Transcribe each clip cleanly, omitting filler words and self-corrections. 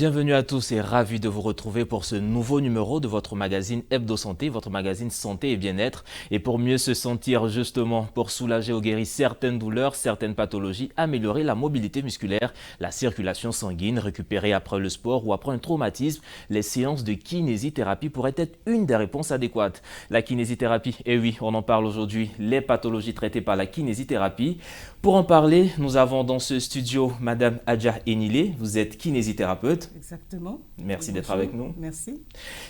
Bienvenue à tous et ravi de vous retrouver pour ce nouveau numéro de votre magazine Hebdo Santé, votre magazine santé et bien-être. Et pour mieux se sentir justement, pour soulager ou guérir certaines douleurs, certaines pathologies, améliorer la mobilité musculaire, la circulation sanguine, récupérer après le sport ou après un traumatisme, les séances de kinésithérapie pourraient être une des réponses adéquates. La kinésithérapie, et oui, on en parle aujourd'hui, les pathologies traitées par la kinésithérapie. Pour en parler, nous avons dans ce studio Madame Adja Enile, vous êtes kinésithérapeute. Exactement. Merci d'être avec nous. Merci.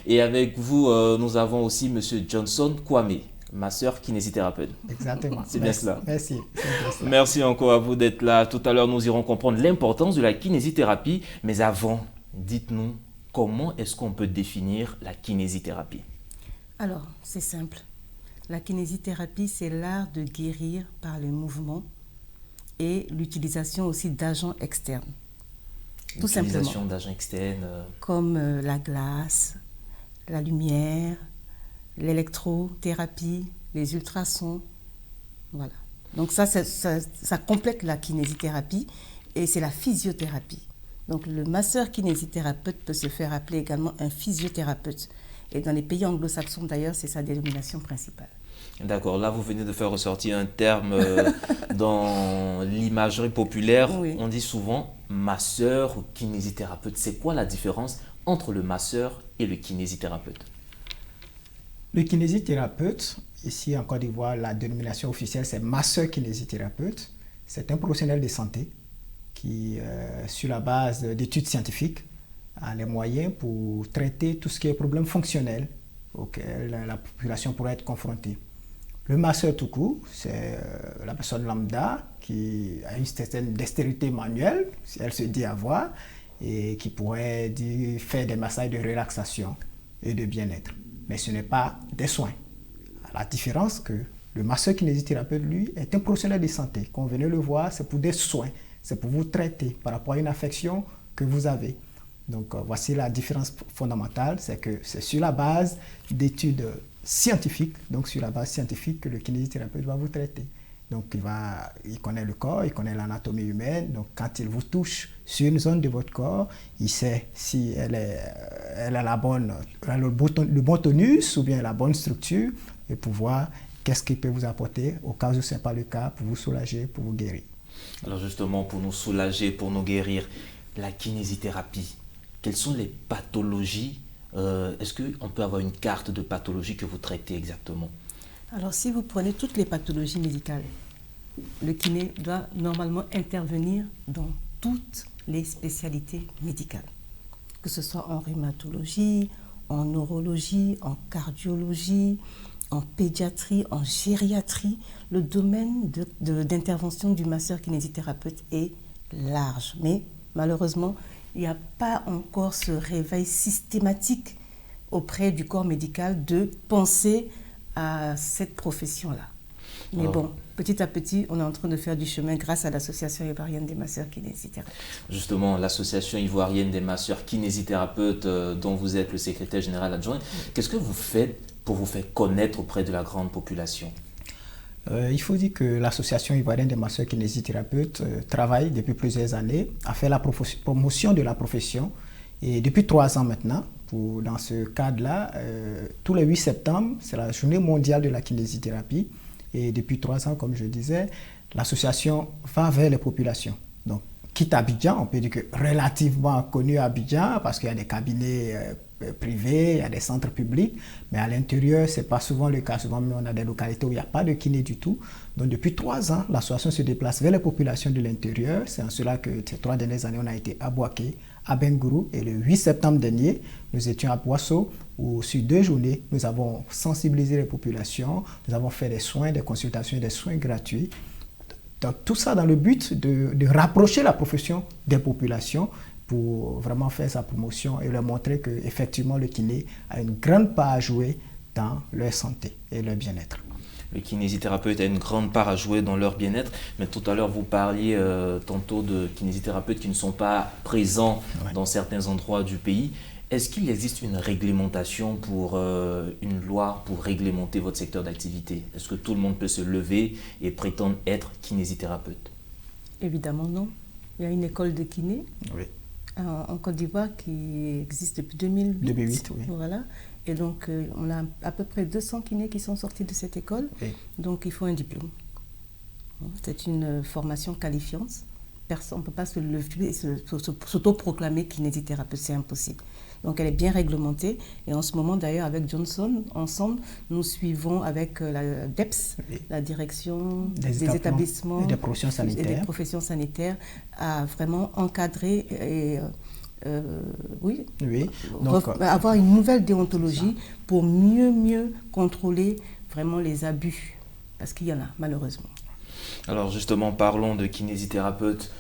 Et avec vous, nous avons aussi Monsieur Johnson Kwame, masseur kinésithérapeute. Exactement. C'est bien cela. Merci. Merci encore à vous d'être là. Tout à l'heure, nous irons comprendre l'importance de la kinésithérapie. Mais avant, dites-nous, comment est-ce qu'on peut définir la kinésithérapie? Alors, c'est simple. La kinésithérapie, c'est l'art de guérir par les mouvements et l'utilisation aussi d'agents externes. Tout simplement. L'utilisation d'agents externes. Comme la glace, la lumière, l'électrothérapie, les ultrasons. Voilà. Donc ça complète la kinésithérapie et c'est la physiothérapie. Donc le masseur kinésithérapeute peut se faire appeler également un physiothérapeute. Et dans les pays anglo-saxons d'ailleurs, c'est sa dénomination principale. D'accord, là vous venez de faire ressortir un terme dans l'imagerie populaire. Oui. On dit souvent masseur ou kinésithérapeute. C'est quoi la différence entre le masseur et le kinésithérapeute? Le kinésithérapeute, ici en Côte d'Ivoire, la dénomination officielle c'est masseur kinésithérapeute. C'est un professionnel de santé qui, sur la base d'études scientifiques, a les moyens pour traiter tout ce qui est problème fonctionnel auquel la population pourrait être confrontée. Le masseur tout court, c'est la personne lambda qui a une certaine dextérité manuelle, si elle se dit avoir, et qui pourrait faire des massages de relaxation et de bien-être. Mais ce n'est pas des soins. La différence que le masseur kinésithérapeute, lui, est un professionnel de santé. Quand vous venez le voir, c'est pour des soins, c'est pour vous traiter par rapport à une affection que vous avez. Donc voici la différence fondamentale, c'est que c'est sur la base d'études scientifiques, donc sur la base scientifique que le kinésithérapeute va vous traiter. Donc il connaît le corps, il connaît l'anatomie humaine, donc quand il vous touche sur une zone de votre corps, il sait si elle a le bon tonus ou bien la bonne structure et pour voir qu'est-ce qu'il peut vous apporter au cas où ce n'est pas le cas, pour vous soulager, pour vous guérir. Alors justement, pour nous soulager, pour nous guérir, la kinésithérapie, quelles sont les pathologies? Est-ce qu'on peut avoir une carte de pathologie que vous traitez exactement? Alors, si vous prenez toutes les pathologies médicales, le kiné doit normalement intervenir dans toutes les spécialités médicales, que ce soit en rhumatologie, en neurologie, en cardiologie, en pédiatrie, en gériatrie. Le domaine d'intervention du masseur kinésithérapeute est large, mais malheureusement, il n'y a pas encore ce réveil systématique auprès du corps médical de penser à cette profession-là. Mais bon, petit à petit, on est en train de faire du chemin grâce à l'Association ivoirienne des masseurs kinésithérapeutes. Justement, l'Association ivoirienne des masseurs kinésithérapeutes dont vous êtes le secrétaire général adjoint, qu'est-ce que vous faites pour vous faire connaître auprès de la grande population? Il faut dire que l'Association ivoirienne des masseurs kinésithérapeutes travaille depuis plusieurs années à faire la promotion de la profession. Et depuis 3 ans maintenant, dans ce cadre-là, tous les 8 septembre, c'est la journée mondiale de la kinésithérapie. Et depuis 3 ans, comme je disais, l'association va vers les populations. Donc, quitte Abidjan, on peut dire que relativement connu à Abidjan, parce qu'il y a des cabinets privés, il y a des centres publics, mais à l'intérieur, ce n'est pas souvent le cas. Souvent, on a des localités où il n'y a pas de kiné du tout. Donc, depuis 3 ans, l'association se déplace vers les populations de l'intérieur. C'est en cela que ces 3 dernières années, on a été à Boaké, à Bengourou, et le 8 septembre dernier, nous étions à Boissot, où sur 2 journées, nous avons sensibilisé les populations, nous avons fait des soins, des consultations et des soins gratuits. Donc, tout ça dans le but de rapprocher la profession des populations pour vraiment faire sa promotion et leur montrer qu'effectivement le kiné a une grande part à jouer dans leur santé et leur bien-être. Le kinésithérapeute a une grande part à jouer dans leur bien-être, mais tout à l'heure vous parliez tantôt de kinésithérapeutes qui ne sont pas présents dans certains endroits du pays. Est-ce qu'il existe une réglementation pour une loi pour réglementer votre secteur d'activité? Est-ce que tout le monde peut se lever et prétendre être kinésithérapeute? Évidemment non. Il y a une école de kiné en Côte d'Ivoire qui existe depuis 2008. 2008, oui. Voilà. Et donc, on a à peu près 200 kinés qui sont sortis de cette école. Oui. Donc, il faut un diplôme. C'est une formation qualifiante. On ne peut pas se lever et s'autoproclamer kinésithérapeute, c'est impossible. Donc, elle est bien réglementée. Et en ce moment, d'ailleurs, avec Johnson, ensemble, nous suivons avec la DEPS, oui. La direction des établissements et des professions sanitaires, à vraiment encadrer et oui. Donc, avoir une nouvelle déontologie pour mieux contrôler vraiment les abus, parce qu'il y en a, malheureusement. Alors justement, parlons de kinésithérapeute.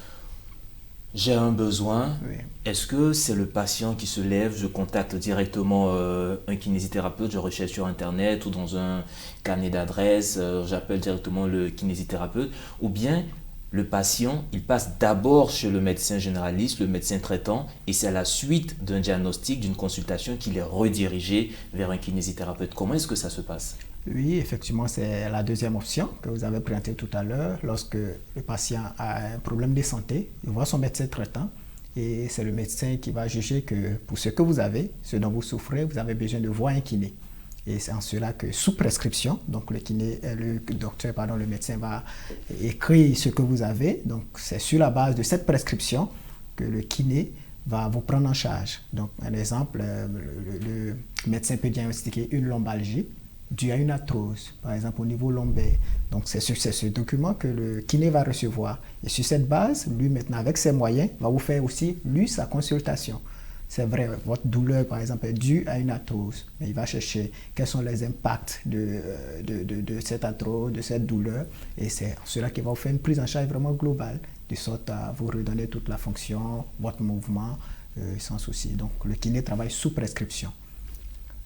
J'ai un besoin. Oui. Est-ce que c'est le patient qui se lève, je contacte directement un kinésithérapeute, je recherche sur Internet ou dans un carnet d'adresses, j'appelle directement le kinésithérapeute, ou bien le patient, il passe d'abord chez le médecin généraliste, le médecin traitant, et c'est à la suite d'un diagnostic, d'une consultation qu'il est redirigé vers un kinésithérapeute. Comment est-ce que ça se passe ? Oui, effectivement, c'est la deuxième option que vous avez présentée tout à l'heure. Lorsque le patient a un problème de santé, il voit son médecin traitant et c'est le médecin qui va juger que pour ce que vous avez, ce dont vous souffrez, vous avez besoin de voir un kiné. Et c'est en cela que sous prescription, donc le médecin va écrire ce que vous avez. Donc c'est sur la base de cette prescription que le kiné va vous prendre en charge. Donc un exemple, le médecin peut diagnostiquer une lombalgie dû à une arthrose, par exemple au niveau lombaire. Donc c'est ce document que le kiné va recevoir. Et sur cette base, lui maintenant avec ses moyens, va vous faire aussi, lui, sa consultation. C'est vrai, votre douleur par exemple est due à une arthrose, mais il va chercher quels sont les impacts de cette arthrose, de cette douleur, et c'est cela qui va vous faire une prise en charge vraiment globale, de sorte à vous redonner toute la fonction, votre mouvement, sans souci. Donc le kiné travaille sous prescription.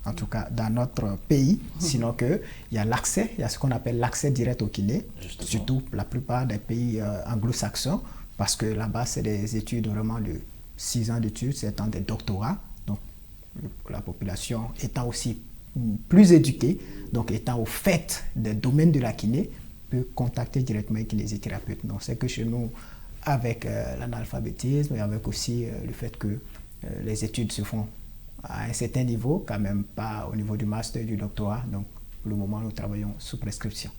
En tout cas, dans notre pays, sinon qu'il y a l'accès, il y a ce qu'on appelle l'accès direct au kiné, justement. Surtout la plupart des pays anglo-saxons, parce que là-bas, c'est des études vraiment de 6 ans d'études, c'est des doctorats, donc la population étant aussi plus éduquée, donc étant au fait des domaines de la kiné, peut contacter directement un kinésithérapeute. Donc c'est que chez nous, avec l'analphabétisme et avec aussi le fait que les études se font à un certain niveau, quand même pas au niveau du master, du doctorat. Donc, pour le moment, nous travaillons sous prescription.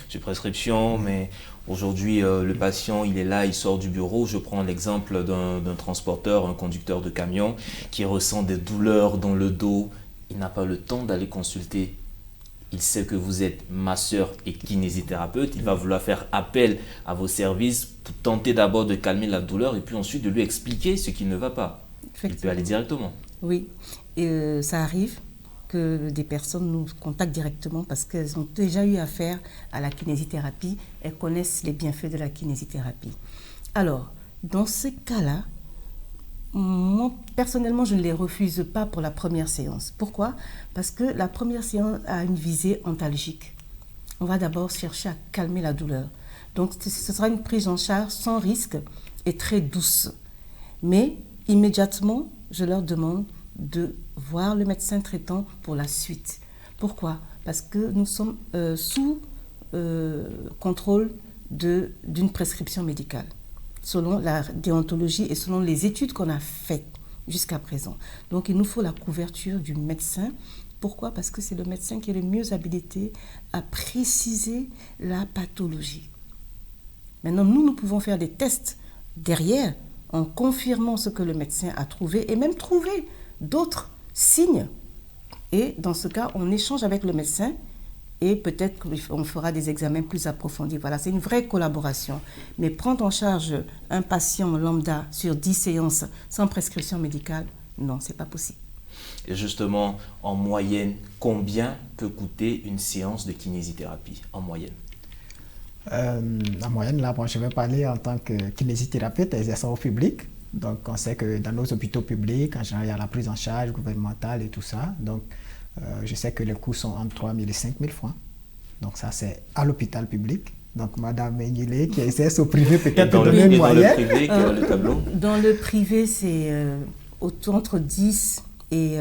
Sous prescription, mais aujourd'hui, le patient, il est là, il sort du bureau. Je prends l'exemple d'un transporteur, un conducteur de camion qui ressent des douleurs dans le dos. Il n'a pas le temps d'aller consulter. Il sait que vous êtes masseur et kinésithérapeute. Il va vouloir faire appel à vos services pour tenter d'abord de calmer la douleur et puis ensuite de lui expliquer ce qui ne va pas. Il peut aller directement. Oui, et ça arrive que des personnes nous contactent directement parce qu'elles ont déjà eu affaire à la kinésithérapie, elles connaissent les bienfaits de la kinésithérapie. Alors, dans ces cas-là, moi, personnellement, je ne les refuse pas pour la première séance. Pourquoi ? Parce que la première séance a une visée antalgique. On va d'abord chercher à calmer la douleur. Donc, ce sera une prise en charge sans risque et très douce. Mais immédiatement, je leur demande de voir le médecin traitant pour la suite. Pourquoi ? Parce que nous sommes sous contrôle d'une prescription médicale, selon la déontologie et selon les études qu'on a faites jusqu'à présent. Donc, il nous faut la couverture du médecin. Pourquoi ? Parce que c'est le médecin qui est le mieux habilité à préciser la pathologie. Maintenant, nous pouvons faire des tests derrière en confirmant ce que le médecin a trouvé et même trouver d'autres signes. Et dans ce cas, on échange avec le médecin et peut-être qu'on fera des examens plus approfondis. Voilà, c'est une vraie collaboration. Mais prendre en charge un patient lambda sur 10 séances sans prescription médicale, non, c'est pas possible. Et justement, en moyenne, combien peut coûter une séance de kinésithérapie en moyenne ? En moyenne, là, je vais parler en tant que kinésithérapeute exerçant au public. Donc, on sait que dans nos hôpitaux publics, en général, il y a la prise en charge gouvernementale et tout ça. Donc, je sais que les coûts sont entre 3 000 et 5 000 francs. Donc, ça, c'est à l'hôpital public. Donc, Madame Megnilé, qui exerce au privé, peut-être donner une moyenne. Dans le privé, c'est entre 10 et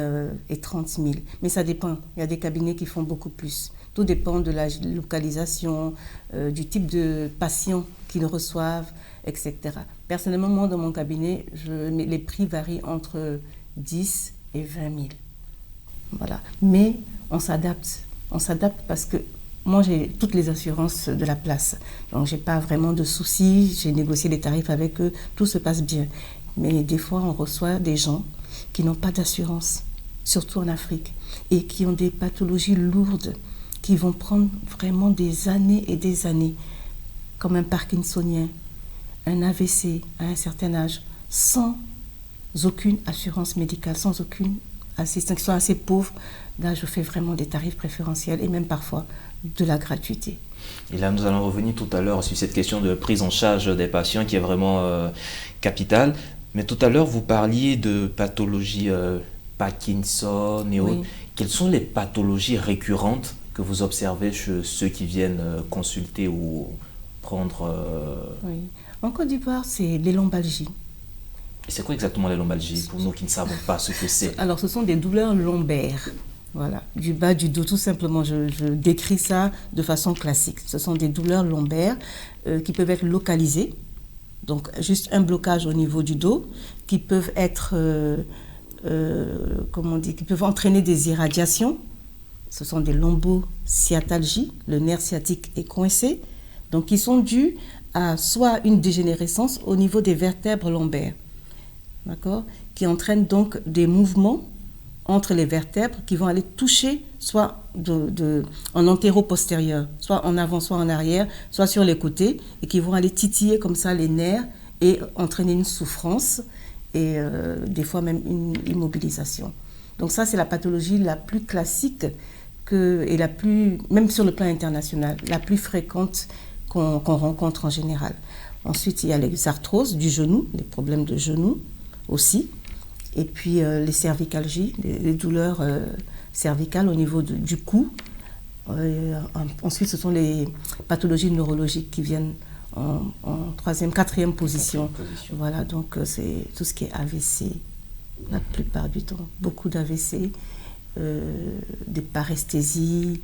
30 000. Mais ça dépend. Il y a des cabinets qui font beaucoup plus. Tout dépend de la localisation, du type de patients qu'ils reçoivent. etc. Personnellement, moi, dans mon cabinet, les prix varient entre 10 et 20 000. Voilà. Mais on s'adapte. On s'adapte parce que moi, j'ai toutes les assurances de la place. Donc, je n'ai pas vraiment de soucis. J'ai négocié les tarifs avec eux. Tout se passe bien. Mais des fois, on reçoit des gens qui n'ont pas d'assurance, surtout en Afrique, et qui ont des pathologies lourdes, qui vont prendre vraiment des années et des années, comme un parkinsonien, un AVC à un certain âge, sans aucune assurance médicale, sans aucune assistance, qui sont assez pauvres. Là, je fais vraiment des tarifs préférentiels et même parfois de la gratuité. Et là, nous allons revenir tout à l'heure sur cette question de prise en charge des patients qui est vraiment capitale. Mais tout à l'heure, vous parliez de pathologies Parkinson et autres. Quelles sont les pathologies récurrentes que vous observez chez ceux qui viennent consulter ou prendre... Oui. En Côte d'Ivoire, c'est les lombalgies. Et c'est quoi exactement les lombalgies pour nous qui ne savons pas ce que c'est? Alors, ce sont des douleurs lombaires. Voilà, du bas du dos, tout simplement. Je décris ça de façon classique. Ce sont des douleurs lombaires qui peuvent être localisées. Donc, juste un blocage au niveau du dos, qui peuvent être, qui peuvent entraîner des irradiations. Ce sont des lombosciatalgies, le nerf sciatique est coincé, donc qui sont dues à soit une dégénérescence au niveau des vertèbres lombaires, d'accord, qui entraînent donc des mouvements entre les vertèbres qui vont aller toucher soit en antéro-postérieur, soit en avant, soit en arrière, soit sur les côtés, et qui vont aller titiller comme ça les nerfs et entraîner une souffrance et des fois même une immobilisation. Donc ça, c'est la pathologie la plus classique et la plus, même sur le plan international, la plus fréquente qu'on rencontre en général. Ensuite, il y a les arthroses du genou, les problèmes de genou aussi. Et puis les cervicalgies, les douleurs cervicales au niveau du cou. Ensuite, ce sont les pathologies neurologiques qui viennent en troisième, quatrième position. Voilà, donc c'est tout ce qui est AVC, la plupart du temps. Beaucoup d'AVC, des paresthésies.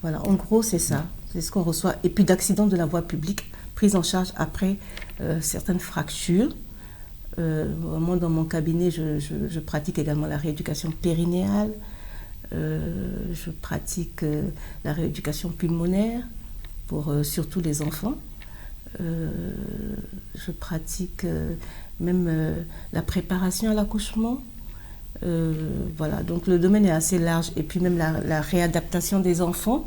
Voilà, en gros, c'est ça. C'est ce qu'on reçoit. Et puis d'accidents de la voie publique, prise en charge après certaines fractures. Moi, dans mon cabinet, je pratique également la rééducation périnéale, je pratique la rééducation pulmonaire pour surtout les enfants, je pratique même la préparation à l'accouchement. Voilà, donc le domaine est assez large. Et puis même la réadaptation des enfants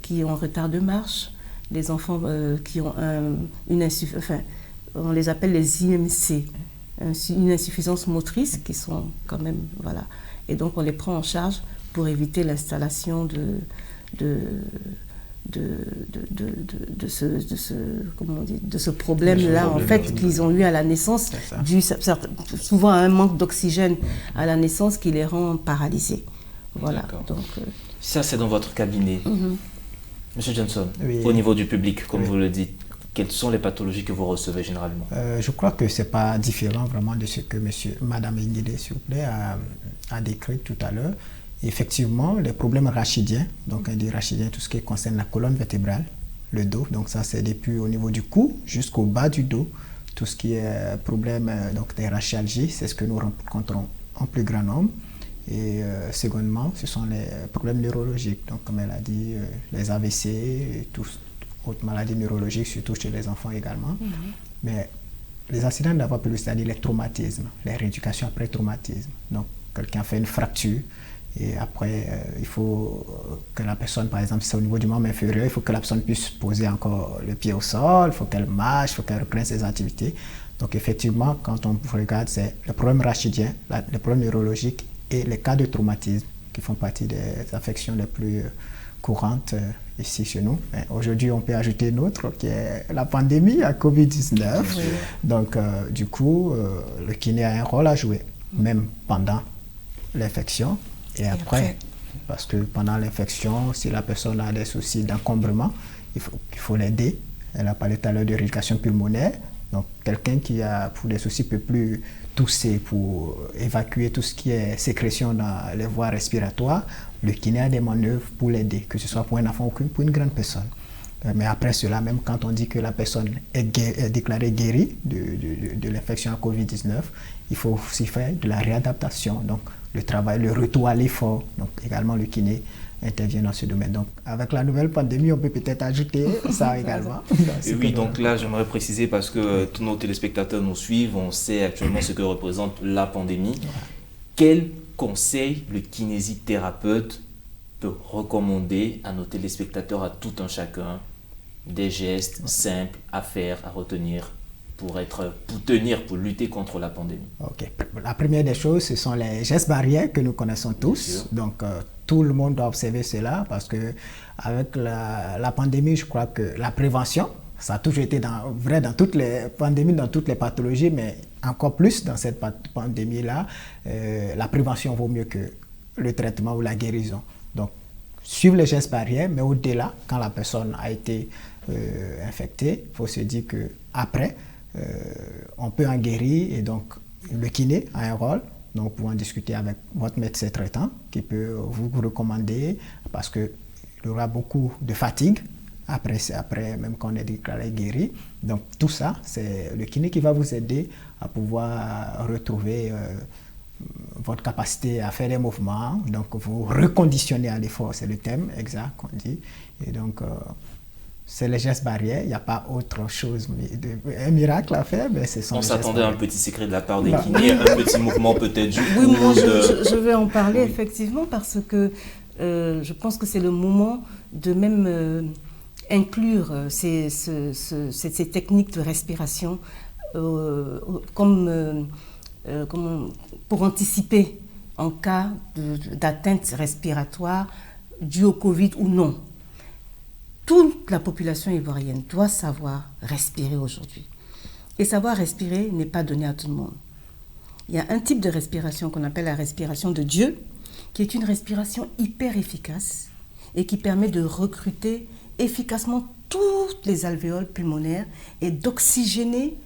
qui ont un retard de marche, les enfants qui ont une insuffisance, enfin, on les appelle les IMC, une insuffisance motrice qui sont quand même, voilà. Et donc on les prend en charge pour éviter l'installation de ce problème-là, en fait, qu'ils ont eu à la naissance, dû souvent à un manque d'oxygène à la naissance qui les rend paralysés. Voilà. Donc, ça, c'est dans votre cabinet. Monsieur Johnson, oui. Au niveau du public, comme vous le dites, quelles sont les pathologies que vous recevez généralement? Je crois que ce n'est pas différent vraiment de ce que Madame Nguidé, s'il vous plaît, a décrit tout à l'heure. Effectivement, les problèmes rachidiens, donc on dit rachidien, tout ce qui concerne la colonne vertébrale, le dos, donc ça c'est depuis au niveau du cou jusqu'au bas du dos, tout ce qui est problème donc des rachialgies, c'est ce que nous rencontrons en plus grand nombre. Et secondement, ce sont les problèmes neurologiques, donc comme elle a dit, les AVC et toutes autres maladies neurologiques, surtout chez les enfants également. Mais les accidents de la voie publique, c'est-à-dire les traumatismes, les rééducations après traumatisme. Donc quelqu'un fait une fracture, et après, il faut que la personne, par exemple, si c'est au niveau du membre inférieur, il faut que la personne puisse poser encore le pied au sol, il faut qu'elle marche, il faut qu'elle reprenne ses activités. Donc effectivement, quand on regarde, c'est le problème rachidien, le problème neurologique et les cas de traumatisme qui font partie des affections les plus courantes ici chez nous. Aujourd'hui, on peut ajouter une autre qui est la pandémie à Covid-19. Oui. Donc du coup, le kiné a un rôle à jouer, même pendant l'infection. Et après, parce que pendant l'infection, si la personne a des soucis d'encombrement, il faut l'aider. Elle a parlé tout à l'heure de rééducation pulmonaire. Donc, quelqu'un qui a pour des soucis ne peut plus tousser pour évacuer tout ce qui est sécrétion dans les voies respiratoires. Le kiné a des manœuvres pour l'aider, que ce soit pour un enfant ou pour une grande personne. Mais après cela, même quand on dit que la personne est déclarée guérie de l'infection à Covid-19, il faut aussi faire de la réadaptation. Donc, le travail, le retour à l'effort. Donc, également, le kiné intervient dans ce domaine. Donc, avec la nouvelle pandémie, on peut peut-être ajouter ça également. Et oui, donc là, j'aimerais préciser parce que tous nos téléspectateurs nous suivent, on sait actuellement ce que représente la pandémie. Quel conseil le kinésithérapeute peut recommander à nos téléspectateurs, à tout un chacun, des gestes simples à faire, à retenir pour tenir, pour lutter contre la pandémie? Ok. La première des choses, ce sont les gestes barrières que nous connaissons tous. Donc, tout le monde doit observer cela parce que avec la pandémie, je crois que la prévention, ça a toujours été vrai dans toutes les pandémies, dans toutes les pathologies, mais encore plus dans cette pandémie-là, la prévention vaut mieux que le traitement ou la guérison. Donc, suivre les gestes barrières, mais au-delà, quand la personne a été infectée, il faut se dire qu'après, on peut en guérir et donc le kiné a un rôle. Donc, vous pouvez en discuter avec votre médecin traitant qui peut vous recommander parce qu'il y aura beaucoup de fatigue après même quand on est déclaré guéri. Donc, tout ça, c'est le kiné qui va vous aider à pouvoir retrouver votre capacité à faire des mouvements. Donc, vous reconditionner à l'effort, c'est le thème exact qu'on dit. Et donc, c'est les gestes barrières, il n'y a pas autre chose, un miracle à faire, mais c'est son. On s'attendait à un petit secret de la part des kinés, un petit mouvement peut-être du Oui, moi je vais en parler effectivement parce que je pense que c'est le moment de même inclure ces techniques de respiration comme pour anticiper en cas d'atteinte respiratoire due au Covid ou non. Toute la population ivoirienne doit savoir respirer aujourd'hui. Et savoir respirer n'est pas donné à tout le monde. Il y a un type de respiration qu'on appelle la respiration de Dieu, qui est une respiration hyper efficace et qui permet de recruter efficacement toutes les alvéoles pulmonaires et d'oxygéner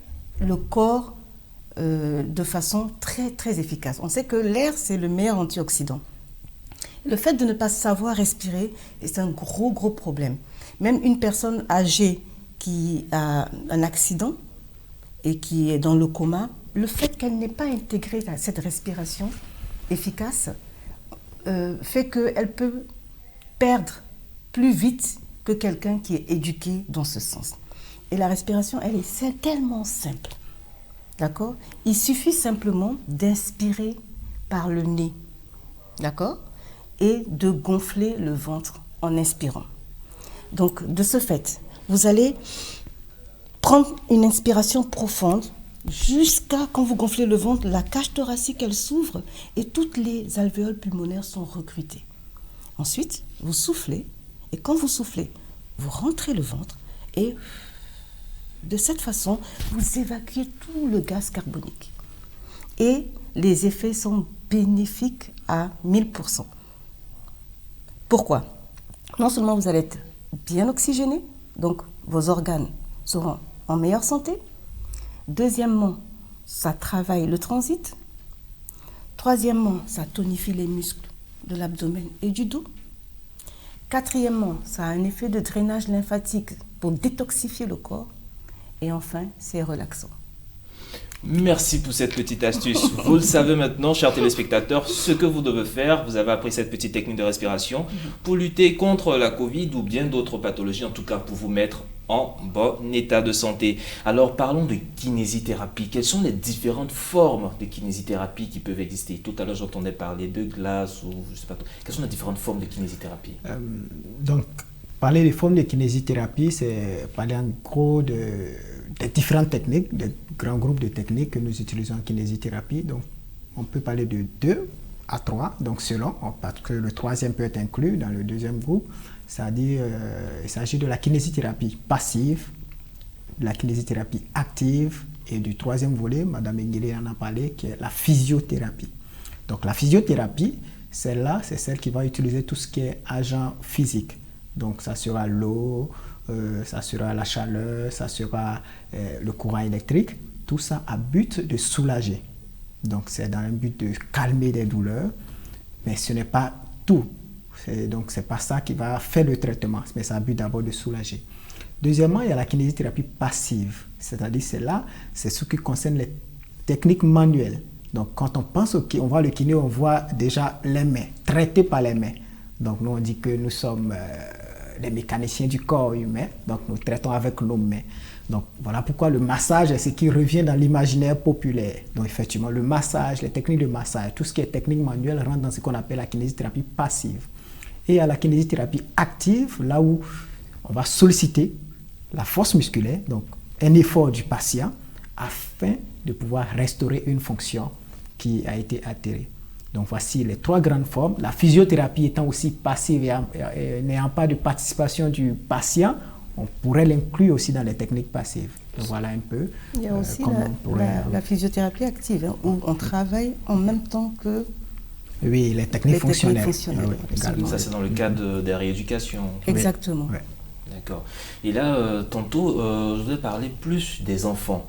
le corps de façon très, très efficace. On sait que l'air, c'est le meilleur antioxydant. Le fait de ne pas savoir respirer, c'est un gros, gros problème. Même une personne âgée qui a un accident et qui est dans le coma, le fait qu'elle n'ait pas intégré cette respiration efficace fait qu'elle peut perdre plus vite que quelqu'un qui est éduqué dans ce sens. Et la respiration, elle est tellement simple. D'accord ? Il suffit simplement d'inspirer par le nez. D'accord ? Et de gonfler le ventre en inspirant. Donc, de ce fait, vous allez prendre une inspiration profonde jusqu'à, quand vous gonflez le ventre, la cage thoracique, elle s'ouvre et toutes les alvéoles pulmonaires sont recrutées. Ensuite, vous soufflez et quand vous soufflez, vous rentrez le ventre et de cette façon, vous évacuez tout le gaz carbonique. Et les effets sont bénéfiques à 1000%. Pourquoi ? Non seulement vous allez être bien oxygéné, donc vos organes seront en meilleure santé. Deuxièmement, ça travaille le transit. Troisièmement, ça tonifie les muscles de l'abdomen et du dos. Quatrièmement, ça a un effet de drainage lymphatique pour détoxifier le corps. Et enfin, c'est relaxant. Merci pour cette petite astuce. Vous le savez maintenant, chers téléspectateurs, ce que vous devez faire. Vous avez appris cette petite technique de respiration pour lutter contre la Covid ou bien d'autres pathologies, en tout cas pour vous mettre en bon état de santé. Alors parlons de kinésithérapie. Quelles sont les différentes formes de kinésithérapie qui peuvent exister ? Tout à l'heure, j'entendais parler de glace ou je sais pas. Quelles sont les différentes formes de kinésithérapie ? Donc, parler des formes de kinésithérapie, c'est parler en gros des différentes techniques, des grands groupes de techniques que nous utilisons en kinésithérapie. Donc, on peut parler de 2 à 3, donc selon, parce que le troisième peut être inclus dans le deuxième groupe. C'est-à-dire, il s'agit de la kinésithérapie passive, de la kinésithérapie active et du troisième volet, Mme Nguélé en a parlé, qui est la physiothérapie. Donc, la physiothérapie, celle-là, c'est celle qui va utiliser tout ce qui est agent physique. Donc, ça sera l'eau, ça sera la chaleur, ça sera le courant électrique. Tout ça a but de soulager. Donc, c'est dans le but de calmer des douleurs, mais ce n'est pas tout. Donc, ce n'est pas ça qui va faire le traitement, mais ça a but d'abord de soulager. Deuxièmement, il y a la kinésithérapie passive, c'est-à-dire c'est ce qui concerne les techniques manuelles. Donc, quand on pense on voit le kiné, on voit déjà les mains, traitées par les mains. Donc, nous, on dit que nous sommes des mécaniciens du corps humain, donc nous traitons avec nos mains. Donc, voilà pourquoi le massage est ce qui revient dans l'imaginaire populaire. Donc, effectivement, le massage, les techniques de massage, tout ce qui est technique manuelle rentre dans ce qu'on appelle la kinésithérapie passive. Et il y a la kinésithérapie active, là où on va solliciter la force musculaire, donc un effort du patient, afin de pouvoir restaurer une fonction qui a été altérée. Donc voici les 3 grandes formes. La physiothérapie étant aussi passive et n'ayant pas de participation du patient, on pourrait l'inclure aussi dans les techniques passives. Donc voilà un peu. Il y a aussi la physiothérapie active, hein, où on travaille en même temps que... Oui, les techniques fonctionnelles. Oui, ça, c'est dans le cadre de rééducation. Exactement. Oui. D'accord. Et là, tantôt, je voudrais parler plus des enfants.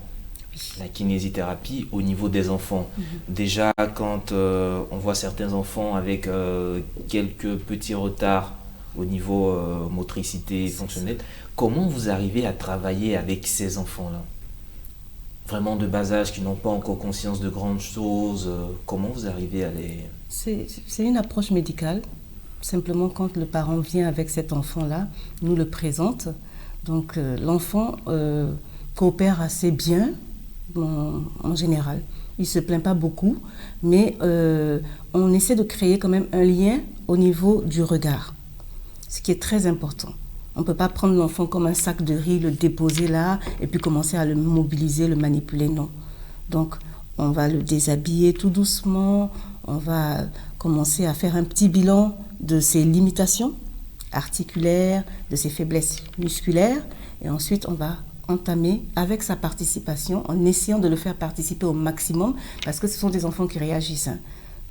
La kinésithérapie au niveau des enfants. Déjà, quand on voit certains enfants avec quelques petits retards au niveau motricité fonctionnelle, comment vous arrivez à travailler avec ces enfants-là? Vraiment de bas âge, qui n'ont pas encore conscience de grandes choses, comment vous arrivez à les... C'est une approche médicale. Simplement, quand le parent vient avec cet enfant-là, nous le présente. Donc, l'enfant coopère assez bien, en général. Il ne se plaint pas beaucoup, mais on essaie de créer quand même un lien au niveau du regard, ce qui est très important. On ne peut pas prendre l'enfant comme un sac de riz, le déposer là, et puis commencer à le mobiliser, le manipuler, non. Donc, on va le déshabiller tout doucement, on va commencer à faire un petit bilan de ses limitations articulaires, de ses faiblesses musculaires, et ensuite on va entamer avec sa participation, en essayant de le faire participer au maximum, parce que ce sont des enfants qui réagissent. Hein.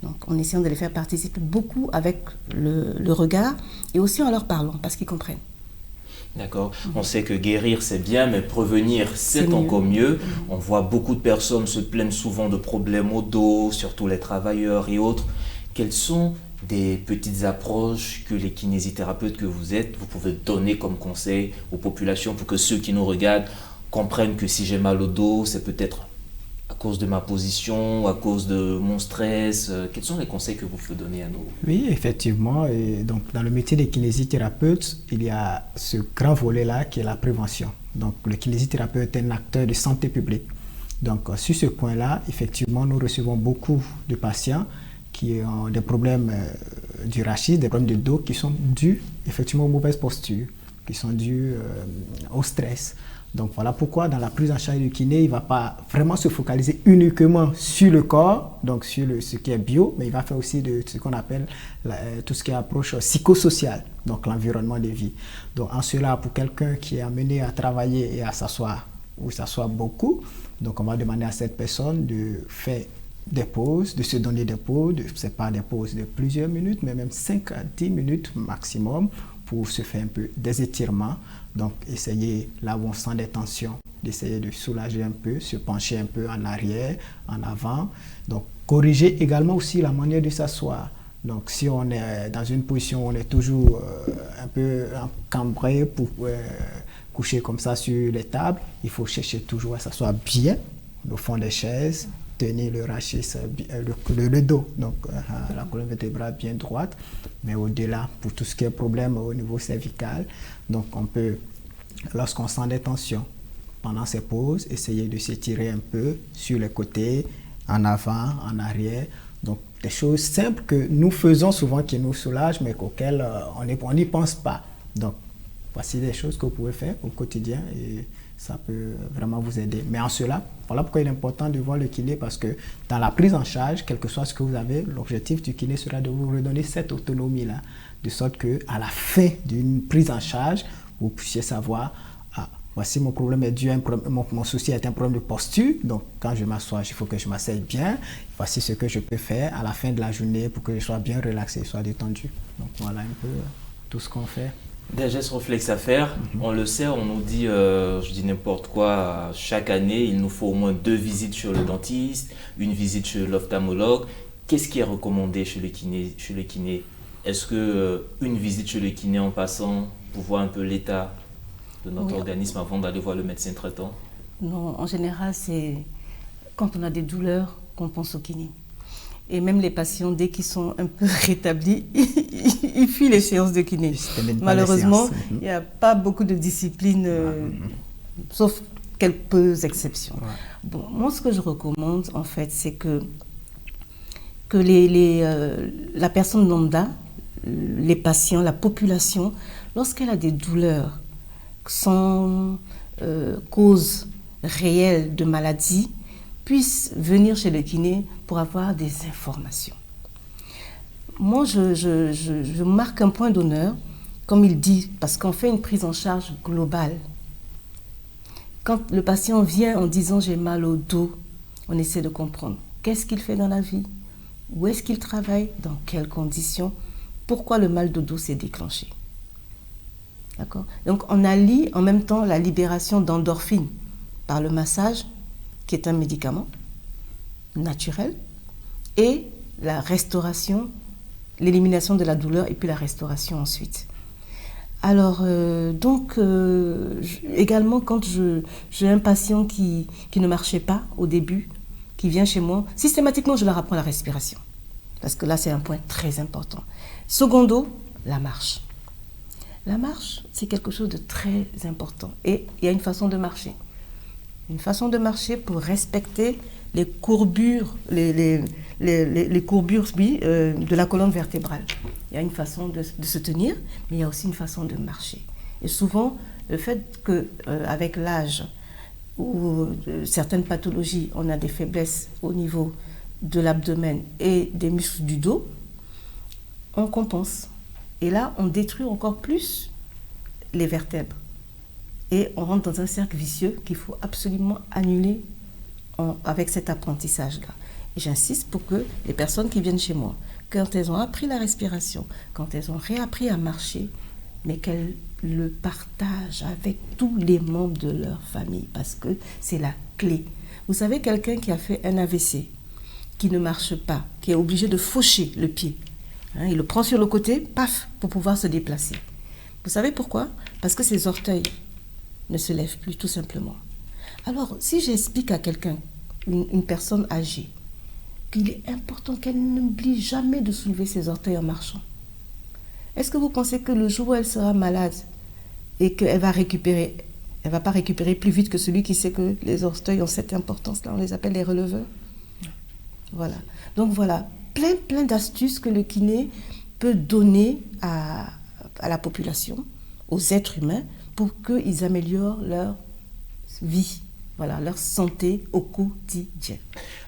Donc en essayant de les faire participer beaucoup avec le regard, et aussi en leur parlant, parce qu'ils comprennent. D'accord. On sait que guérir c'est bien, mais prévenir c'est encore mieux. On voit beaucoup de personnes se plaignent souvent de problèmes au dos, surtout les travailleurs et autres. Quelles sont des petites approches que les kinésithérapeutes que vous êtes, vous pouvez donner comme conseil aux populations pour que ceux qui nous regardent comprennent que si j'ai mal au dos, c'est peut-être à cause de ma position, à cause de mon stress. Quels sont les conseils que vous pouvez donner à nous? Oui, effectivement. Et donc, dans le métier des kinésithérapeutes, il y a ce grand volet-là qui est la prévention. Donc, le kinésithérapeute est un acteur de santé publique. Donc, sur ce point-là, effectivement, nous recevons beaucoup de patients qui ont des problèmes du rachis, des problèmes de dos qui sont dus effectivement aux mauvaises postures, qui sont dus au stress. Donc voilà pourquoi dans la prise en charge du kiné, il ne va pas vraiment se focaliser uniquement sur le corps, donc sur ce qui est bio, mais il va faire aussi de ce qu'on appelle tout ce qui est approche psychosociale, donc l'environnement de vie. Donc en cela, pour quelqu'un qui est amené à travailler et à s'asseoir, ou s'asseoir beaucoup, donc on va demander à cette personne de faire des pauses, de se donner des pauses, c'est pas des pauses de plusieurs minutes, mais même 5 à 10 minutes maximum pour se faire un peu des étirements. Donc, essayer, là où on sent des tensions, d'essayer de soulager un peu, se pencher un peu en arrière, en avant. Donc, corriger également aussi la manière de s'asseoir. Donc, si on est dans une position où on est toujours un peu cambré pour coucher comme ça sur les tables, il faut chercher toujours à s'asseoir bien au fond des chaises, tenir le rachis, le dos, donc la colonne vertébrale bien droite, mais au-delà, pour tout ce qui est problème au niveau cervical, donc on peut, lorsqu'on sent des tensions, pendant ces pauses, essayer de s'étirer un peu sur les côtés, en avant, en arrière, donc des choses simples que nous faisons souvent qui nous soulagent, mais auxquelles on n'y pense pas. Donc, voici des choses que vous pouvez faire au quotidien et ça peut vraiment vous aider. Mais en cela, voilà pourquoi il est important de voir le kiné, parce que dans la prise en charge, quel que soit ce que vous avez, l'objectif du kiné sera de vous redonner cette autonomie-là, de sorte qu'à la fin d'une prise en charge, vous puissiez savoir, ah, voici mon problème est dû à mon souci est un problème de posture, donc quand je m'assois, il faut que je m'asseye bien, voici ce que je peux faire à la fin de la journée pour que je sois bien relaxé, soit détendu. Donc voilà un peu tout ce qu'on fait. Des gestes réflexes à faire, on le sait, on nous dit, je dis n'importe quoi, chaque année, il nous faut au moins 2 visites chez le dentiste, 1 visite chez l'ophtalmologue. Qu'est-ce qui est recommandé chez le kiné? Est-ce que une visite chez le kiné en passant pour voir un peu l'état de notre organisme avant d'aller voir le médecin traitant? Non, en général, c'est quand on a des douleurs qu'on pense au kiné. Et même les patients, dès qu'ils sont un peu rétablis, ils fuient les séances de kiné. Malheureusement, il n'y a pas beaucoup de disciplines, sauf quelques exceptions. Ouais. Bon, moi, ce que je recommande, en fait, c'est que la personne lambda, les patients, la population, lorsqu'elle a des douleurs sans cause réelle de maladie, puisse venir chez le kiné pour avoir des informations. Moi, je marque un point d'honneur, comme il dit, parce qu'on fait une prise en charge globale. Quand le patient vient en disant « j'ai mal au dos », on essaie de comprendre qu'est-ce qu'il fait dans la vie, où est-ce qu'il travaille, dans quelles conditions, pourquoi le mal de dos s'est déclenché. D'accord ? Donc, on allie en même temps la libération d'endorphines par le massage, qui est un médicament naturel, et la restauration, l'élimination de la douleur et puis la restauration ensuite. Alors, également, quand j'ai un patient qui ne marchait pas au début, qui vient chez moi, systématiquement, je leur apprends la respiration. Parce que là, c'est un point très important. Secondo, la marche. La marche, c'est quelque chose de très important. Et il y a une façon de marcher. Une façon de marcher pour respecter les courbures, les courbures de la colonne vertébrale. Il y a une façon de se tenir, mais il y a aussi une façon de marcher. Et souvent, le fait qu'avec l'âge ou certaines pathologies, on a des faiblesses au niveau de l'abdomen et des muscles du dos, on compense. Et là, on détruit encore plus les vertèbres. Et on rentre dans un cercle vicieux qu'il faut absolument annuler avec cet apprentissage-là. Et j'insiste pour que les personnes qui viennent chez moi, quand elles ont appris la respiration, quand elles ont réappris à marcher, mais qu'elles le partagent avec tous les membres de leur famille, parce que c'est la clé. Vous savez, quelqu'un qui a fait un AVC, qui ne marche pas, qui est obligé de faucher le pied, il le prend sur le côté, paf, pour pouvoir se déplacer. Vous savez pourquoi ? Parce que ses orteils ne se lève plus, tout simplement. Alors, si j'explique à quelqu'un, une personne âgée, qu'il est important qu'elle n'oublie jamais de soulever ses orteils en marchant, est-ce que vous pensez que le jour où elle sera malade et qu'elle va récupérer, elle ne va pas récupérer plus vite que celui qui sait que les orteils ont cette importance-là, on les appelle les releveurs? Voilà. Donc voilà, plein d'astuces que le kiné peut donner à la population, aux êtres humains, pour qu'ils améliorent leur vie, voilà, leur santé au quotidien.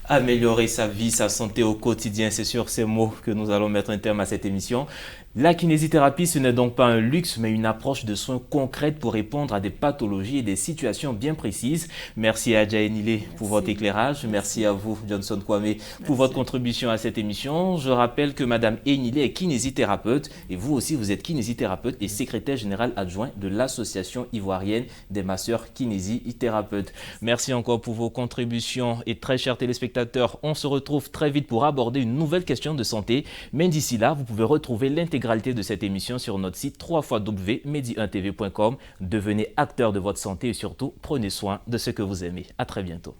Améliorer sa vie, sa santé au quotidien, c'est sur ces mots que nous allons mettre un terme à cette émission. La kinésithérapie, ce n'est donc pas un luxe, mais une approche de soins concrète pour répondre à des pathologies et des situations bien précises. Merci à Adja Enile pour votre éclairage. Merci à vous, Johnson Kwame, pour votre contribution à cette émission. Je rappelle que Madame Enile est kinésithérapeute et vous aussi, vous êtes kinésithérapeute et secrétaire général adjoint de l'Association ivoirienne des masseurs kinésithérapeutes. Merci encore pour vos contributions et très chers téléspectateurs, on se retrouve très vite pour aborder une nouvelle question de santé. Mais d'ici là, vous pouvez retrouver l'intégralité de cette émission sur notre site www.medi1tv.com. Devenez acteur de votre santé et surtout, prenez soin de ce que vous aimez. À très bientôt.